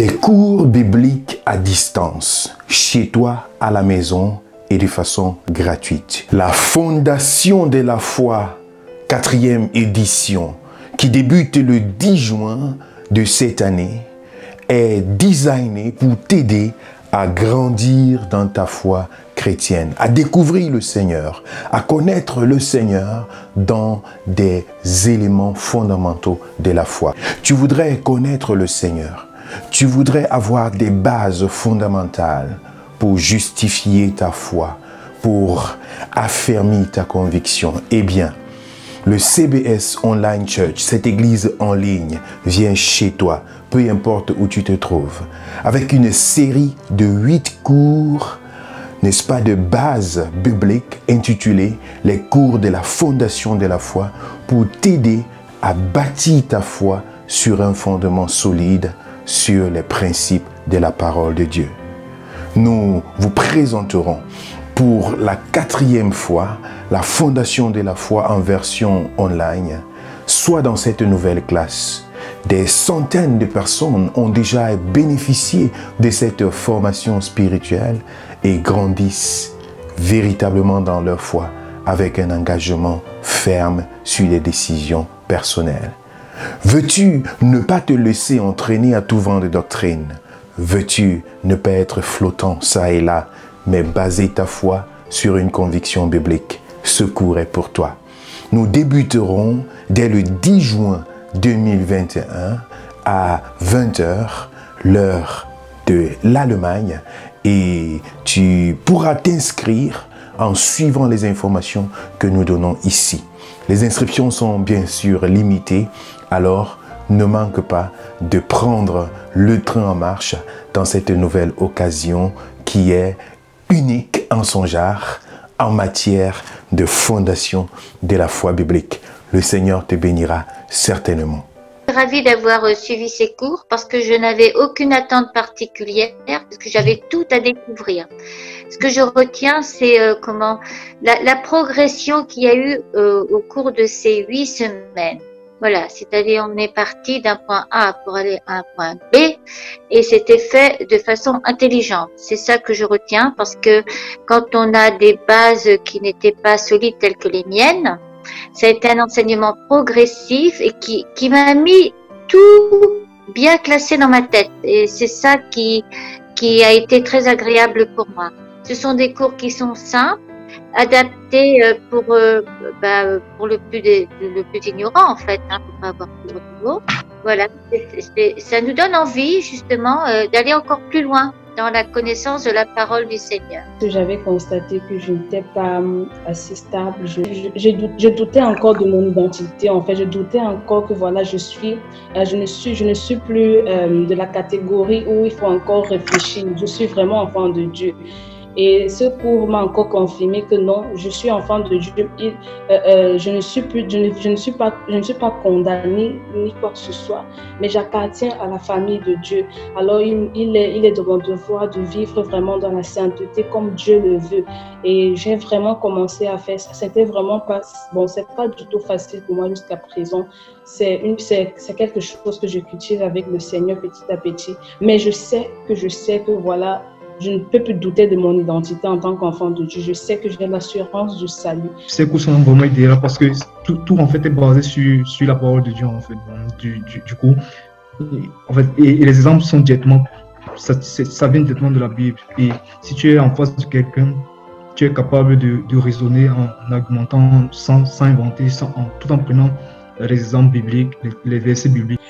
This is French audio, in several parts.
Des cours bibliques à distance, chez toi, à la maison et de façon gratuite. La fondation de la foi, 4e édition, qui débute le 10 juin de cette année, est designée pour t'aider à grandir dans ta foi chrétienne, à découvrir le Seigneur, à connaître le Seigneur dans des éléments fondamentaux de la foi. Tu voudrais connaître le Seigneur. Tu voudrais avoir des bases fondamentales pour justifier ta foi, pour affermir ta conviction. Eh bien, le CBS Online Church, cette église en ligne, vient chez toi, peu importe où tu te trouves, avec une série de 8 cours, n'est-ce pas, de base biblique intitulée « Les cours de la fondation de la foi » pour t'aider à bâtir ta foi sur un fondement solide, sur les principes de la parole de Dieu. Nous vous présenterons pour la 4e fois la fondation de la foi en version online, soit dans cette nouvelle classe. Des centaines de personnes ont déjà bénéficié de cette formation spirituelle et grandissent véritablement dans leur foi avec un engagement ferme sur les décisions personnelles. Veux-tu ne pas te laisser entraîner à tout vent de doctrine? Veux-tu ne pas être flottant ça et là, mais baser ta foi sur une conviction biblique? Ce cours est pour toi. Nous débuterons dès le 10 juin 2021 à 20 h, l'heure de l'Allemagne, et tu pourras t'inscrire en suivant les informations que nous donnons ici. Les inscriptions sont bien sûr limitées, alors ne manque pas de prendre le train en marche dans cette nouvelle occasion qui est unique en son genre en matière de fondation de la foi biblique. Le Seigneur te bénira certainement. Je suis ravie d'avoir suivi ces cours parce que je n'avais aucune attente particulière, parce que j'avais tout à découvrir. Ce que je retiens, c'est la progression qu'il y a eu au cours de ces 8 semaines. Voilà, c'est-à-dire on est parti d'un point A pour aller à un point B et c'était fait de façon intelligente. C'est ça que je retiens parce que quand on a des bases qui n'étaient pas solides telles que les miennes, ça a été un enseignement progressif et qui m'a mis tout bien classé dans ma tête. Et c'est ça qui a été très agréable pour moi. Ce sont des cours qui sont simples, adaptés pour le plus ignorant en fait, hein, pour pas avoir plus de niveau. Voilà, ça nous donne envie justement d'aller encore plus loin dans la connaissance de la parole du Seigneur. J'avais constaté que je n'étais pas assez stable. Je doutais encore de mon identité. En fait, je doutais encore que voilà, je ne suis plus de la catégorie où il faut encore réfléchir. Je suis vraiment enfant de Dieu. Et ce cours m'a encore confirmé que non, je suis enfant de Dieu. Je ne suis pas condamnée ni quoi que ce soit, mais j'appartiens à la famille de Dieu. Alors il est de mon devoir de vivre vraiment dans la sainteté comme Dieu le veut. Et j'ai vraiment commencé à faire ça. C'était vraiment pas bon, c'est pas du tout facile pour moi jusqu'à présent. C'est quelque chose que je cultive avec le Seigneur petit à petit. Mais je sais que voilà. Je ne peux plus douter de mon identité en tant qu'enfant de Dieu. Je sais que j'ai l'assurance du salut. Ces cours sont vraiment idéaux parce que tout en fait est basé sur la parole de Dieu en fait. Du coup, et les exemples sont directement, ça vient directement de la Bible. Et si tu es en face de quelqu'un, tu es capable de raisonner en argumentant sans inventer, tout en prenant les exemples bibliques, les versets bibliques.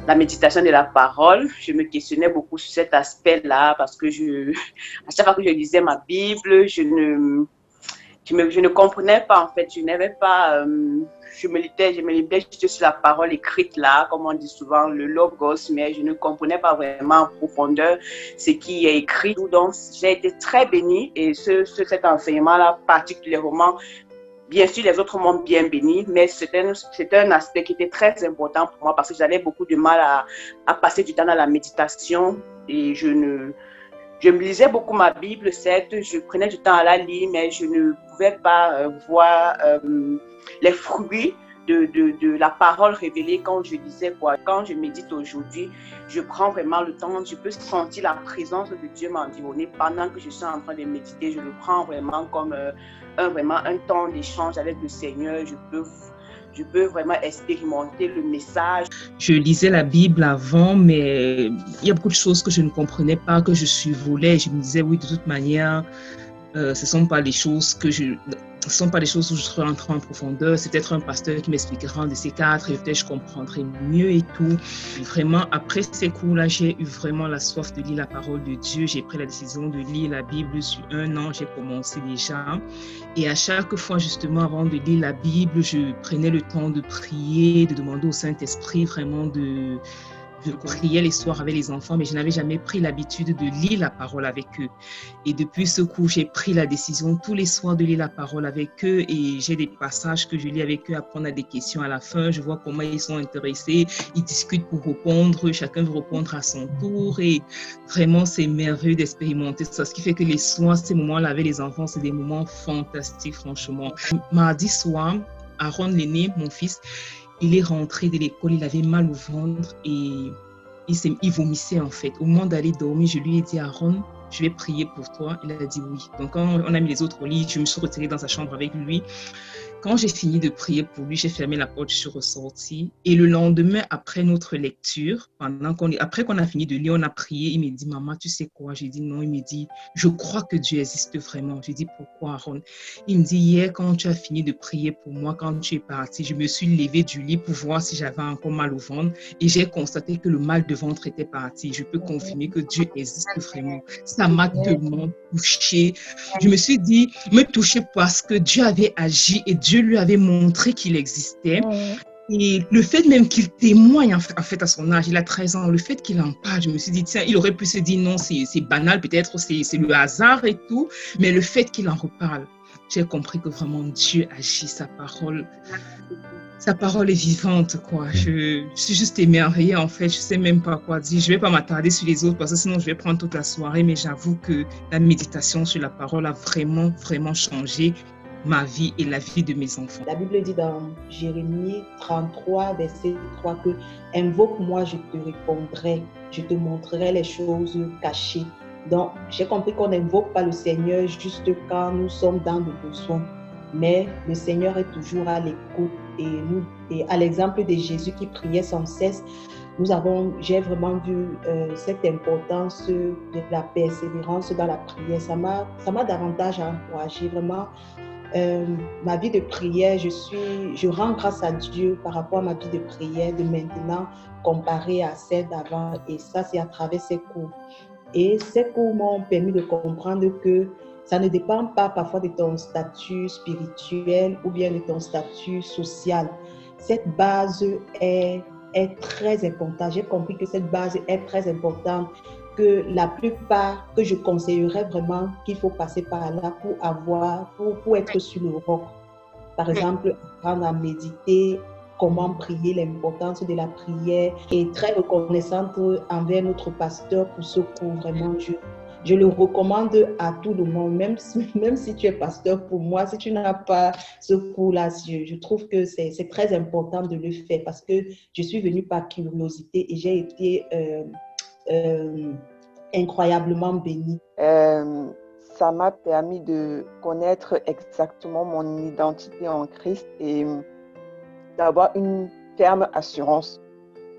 La méditation de la parole, je me questionnais beaucoup sur cet aspect-là parce que à chaque fois que je lisais ma Bible, je ne comprenais pas en fait, je n'avais pas, je me lisais juste sur la parole écrite là, comme on dit souvent, le logos, mais je ne comprenais pas vraiment en profondeur ce qui est écrit. Donc j'ai été très bénie et cet enseignement-là particulièrement. Bien sûr, les autres m'ont bien béni, mais c'était un aspect qui était très important pour moi parce que j'avais beaucoup de mal à passer du temps dans la méditation et je me lisais beaucoup ma Bible, certes, je prenais du temps à la lire, mais je ne pouvais pas voir les fruits de la parole révélée quand je lisais, quoi. Quand je médite aujourd'hui, je prends vraiment le temps, je peux sentir la présence de Dieu m'environner pendant que je suis en train de méditer. Je le prends vraiment comme un temps d'échange avec le Seigneur. Je peux vraiment expérimenter le message. Je lisais la Bible avant, mais il y a beaucoup de choses que je ne comprenais pas, que je survolais. Je me disais, oui, de toute manière, ce ne sont pas les choses où je serai entrée en profondeur. C'est peut-être un pasteur qui m'expliquera un de ces quatre et peut-être je comprendrai mieux et tout. Vraiment, après ces cours-là, j'ai eu vraiment la soif de lire la parole de Dieu. J'ai pris la décision de lire la Bible sur 1 an. J'ai commencé déjà. Et à chaque fois, justement, avant de lire la Bible, je prenais le temps de prier, de demander au Saint-Esprit vraiment de prier les soirs avec les enfants, mais je n'avais jamais pris l'habitude de lire la parole avec eux. Et depuis ce coup, j'ai pris la décision tous les soirs de lire la parole avec eux et j'ai des passages que je lis avec eux, apprendre à des questions à la fin. Je vois comment ils sont intéressés, ils discutent pour répondre, chacun veut répondre à son tour et vraiment, c'est merveilleux d'expérimenter ça. Ce qui fait que les soirs, ces moments-là avec les enfants, c'est des moments fantastiques, franchement. Mardi soir, Aaron l'aîné, mon fils, il est rentré de l'école, il avait mal au ventre et il vomissait en fait. Au moment d'aller dormir, je lui ai dit, Aaron, je vais prier pour toi. Il a dit oui. Donc quand on a mis les autres au lit, je me suis retirée dans sa chambre avec lui. Quand j'ai fini de prier pour lui, j'ai fermé la porte, je suis ressortie. Et le lendemain, après notre lecture, après qu'on a fini de lire, on a prié. Il me dit, maman, tu sais quoi? J'ai dit non. Il me dit, je crois que Dieu existe vraiment. J'ai dit, pourquoi, Aaron? Il me dit, hier, quand tu as fini de prier pour moi, quand tu es parti, je me suis levée du lit pour voir si j'avais encore mal au ventre. Et j'ai constaté que le mal de ventre était parti. Je peux confirmer que Dieu existe vraiment. Ça m'a tellement touchée. Je me suis dit, me toucher parce que Dieu avait agi et Dieu lui avait montré qu'il existait. Et le fait même qu'il témoigne en fait à son âge, il a 13 ans, le fait qu'il en parle, je me suis dit, tiens, il aurait pu se dire non, c'est banal, peut-être c'est le hasard et tout, mais le fait qu'il en reparle, j'ai compris que vraiment Dieu agit, sa parole est vivante, quoi. Je suis juste émerveillée, en fait. Je sais même pas quoi dire. Je vais pas m'attarder sur les autres parce que sinon je vais prendre toute la soirée, mais j'avoue que la méditation sur la parole a vraiment, vraiment changé ma vie et la vie de mes enfants. La Bible dit dans Jérémie 33, verset 3 que « Invoque-moi, je te répondrai, je te montrerai les choses cachées. » Donc, j'ai compris qu'on n'invoque pas le Seigneur juste quand nous sommes dans le besoin, mais le Seigneur est toujours à l'écoute. Et à l'exemple de Jésus qui priait sans cesse, j'ai vraiment vu cette importance de la persévérance dans la prière. Ça m'a davantage encouragée, vraiment. Ma vie de prière, je rends grâce à Dieu par rapport à ma vie de prière de maintenant comparée à celle d'avant. Et ça, c'est à travers ces cours. Et ces cours m'ont permis de comprendre que ça ne dépend pas parfois de ton statut spirituel ou bien de ton statut social. Cette base est très importante. J'ai compris que cette base est très importante, que la plupart, que je conseillerais vraiment qu'il faut passer par là pour être sur le roc. Par exemple, apprendre à méditer, comment prier, l'importance de la prière, et très reconnaissante envers notre pasteur pour ce cours. Vraiment, je le recommande à tout le monde, même si tu es pasteur pour moi, si tu n'as pas ce cours-là, je trouve que c'est très important de le faire parce que je suis venue par curiosité et j'ai été incroyablement bénie. Ça m'a permis de connaître exactement mon identité en Christ et d'avoir une ferme assurance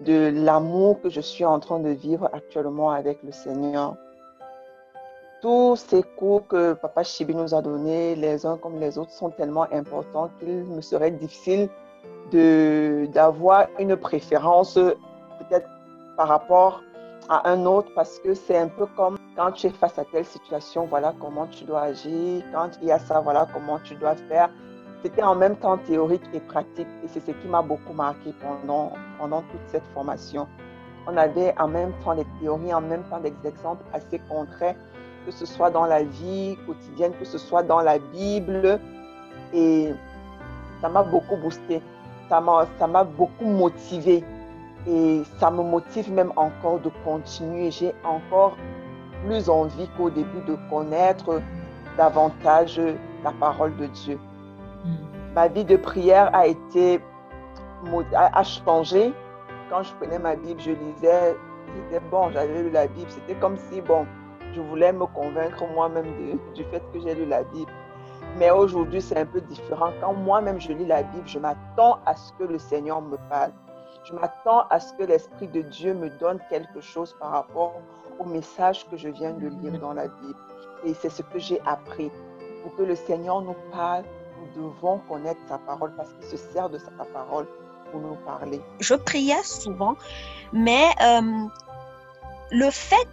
de l'amour que je suis en train de vivre actuellement avec le Seigneur. Tous ces cours que Papa Chibi nous a donnés, les uns comme les autres, sont tellement importants qu'il me serait difficile d'avoir une préférence peut-être par rapport à un autre, parce que c'est un peu comme quand tu es face à telle situation, voilà comment tu dois agir, quand il y a ça, voilà comment tu dois faire. C'était en même temps théorique et pratique et c'est ce qui m'a beaucoup marqué pendant toute cette formation. On avait en même temps des théories, en même temps des exemples assez concrets, que ce soit dans la vie quotidienne, que ce soit dans la Bible, et ça m'a beaucoup boosté, ça m'a beaucoup motivé et ça me motive même encore de continuer. J'ai encore plus envie qu'au début de connaître davantage la parole de Dieu. Ma vie de prière a été a changé. Quand je prenais ma Bible, je lisais, c'était bon, j'avais lu la Bible. C'était comme si, bon, je voulais me convaincre moi-même du fait que j'ai lu la Bible. Mais aujourd'hui, c'est un peu différent. Quand moi-même je lis la Bible, je m'attends à ce que le Seigneur me parle. Je m'attends à ce que l'Esprit de Dieu me donne quelque chose par rapport au message que je viens de lire dans la Bible. Et c'est ce que j'ai appris. Pour que le Seigneur nous parle, nous devons connaître sa parole parce qu'il se sert de sa parole pour nous parler. Je priais souvent, mais le fait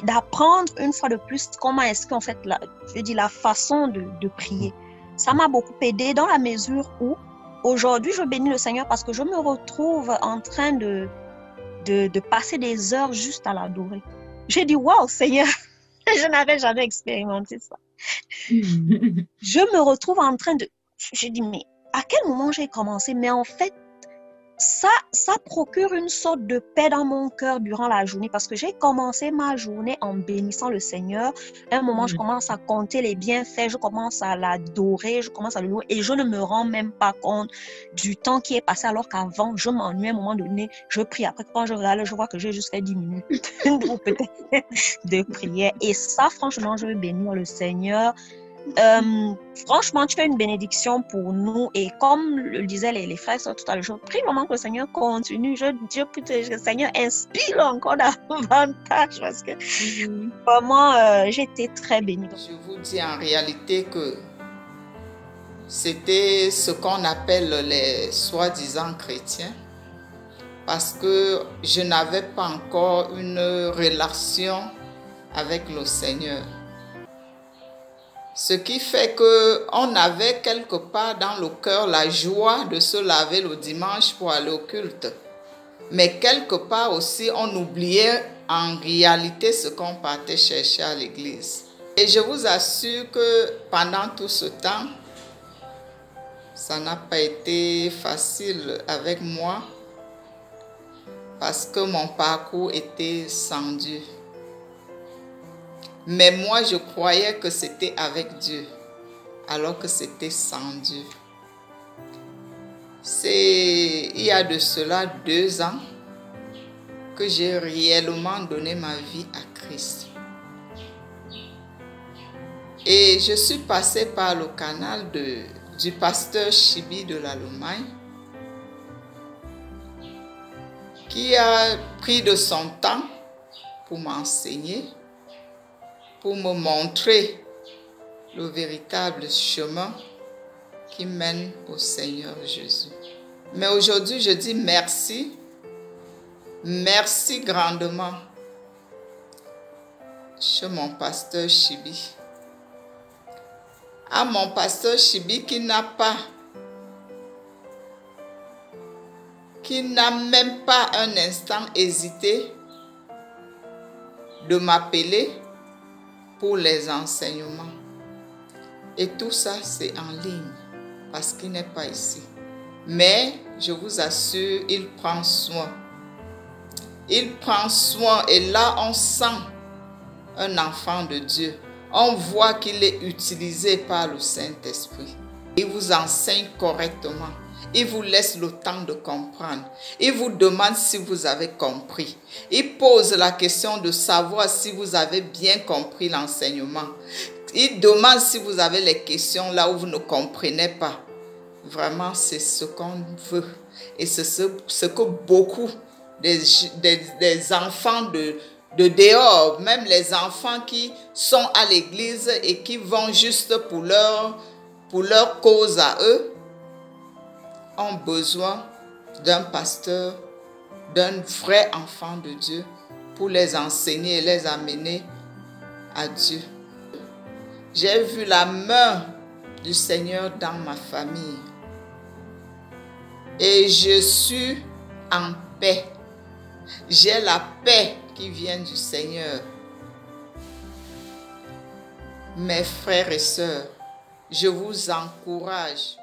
d'apprendre une fois de plus comment est-ce qu'en fait, la façon de prier, ça m'a beaucoup aidé dans la mesure où aujourd'hui, je bénis le Seigneur parce que je me retrouve en train de passer des heures juste à l'adorer. J'ai dit, waouh, Seigneur, je n'avais jamais expérimenté ça. Je me retrouve en train de... J'ai dit, mais à quel moment j'ai commencé? Mais en fait, ça procure une sorte de paix dans mon cœur durant la journée parce que j'ai commencé ma journée en bénissant le Seigneur. À un moment, je commence à compter les bienfaits, je commence à l'adorer, je commence à le louer et je ne me rends même pas compte du temps qui est passé alors qu'avant, je m'ennuie à un moment donné, je prie. Après, quand je regarde, je vois que j'ai juste fait 10 minutes ou peut-être de prière. Et ça, franchement, je veux bénir le Seigneur. Franchement, tu fais une bénédiction pour nous et comme le disaient les frères tout à l'heure, je prie vraiment que le Seigneur continue. Je prie que le Seigneur inspire encore davantage parce que vraiment, j'ai été très bénie. Je vous dis en réalité que c'était ce qu'on appelle les soi-disant chrétiens parce que je n'avais pas encore une relation avec le Seigneur. Ce qui fait qu'on avait quelque part dans le cœur la joie de se laver le dimanche pour aller au culte. Mais quelque part aussi, on oubliait en réalité ce qu'on partait chercher à l'église. Et je vous assure que pendant tout ce temps, ça n'a pas été facile avec moi parce que mon parcours était sans Dieu. Mais moi, je croyais que c'était avec Dieu, alors que c'était sans Dieu. Il y a de cela 2 ans que j'ai réellement donné ma vie à Christ. Et je suis passée par le canal du pasteur Chibi de l'Allemagne, qui a pris de son temps pour m'enseigner, pour me montrer le véritable chemin qui mène au Seigneur Jésus. Mais aujourd'hui, je dis merci, merci grandement chez mon pasteur Chibi. À mon pasteur Chibi qui n'a même pas un instant hésité de m'appeler pour les enseignements. Et tout ça, c'est en ligne, parce qu'il n'est pas ici. Mais, je vous assure, il prend soin. Il prend soin et là, on sent un enfant de Dieu. On voit qu'il est utilisé par le Saint-Esprit. Il vous enseigne correctement. Il vous laisse le temps de comprendre. Il vous demande si vous avez compris. Il pose la question de savoir si vous avez bien compris l'enseignement. Il demande si vous avez les questions là où vous ne comprenez pas. Vraiment, c'est ce qu'on veut. Et c'est ce que beaucoup des enfants de dehors, même les enfants qui sont à l'église et qui vont juste pour leur cause à eux, ont besoin d'un pasteur, d'un vrai enfant de Dieu pour les enseigner et les amener à Dieu. J'ai vu la main du Seigneur dans ma famille et je suis en paix. J'ai la paix qui vient du Seigneur. Mes frères et sœurs, je vous encourage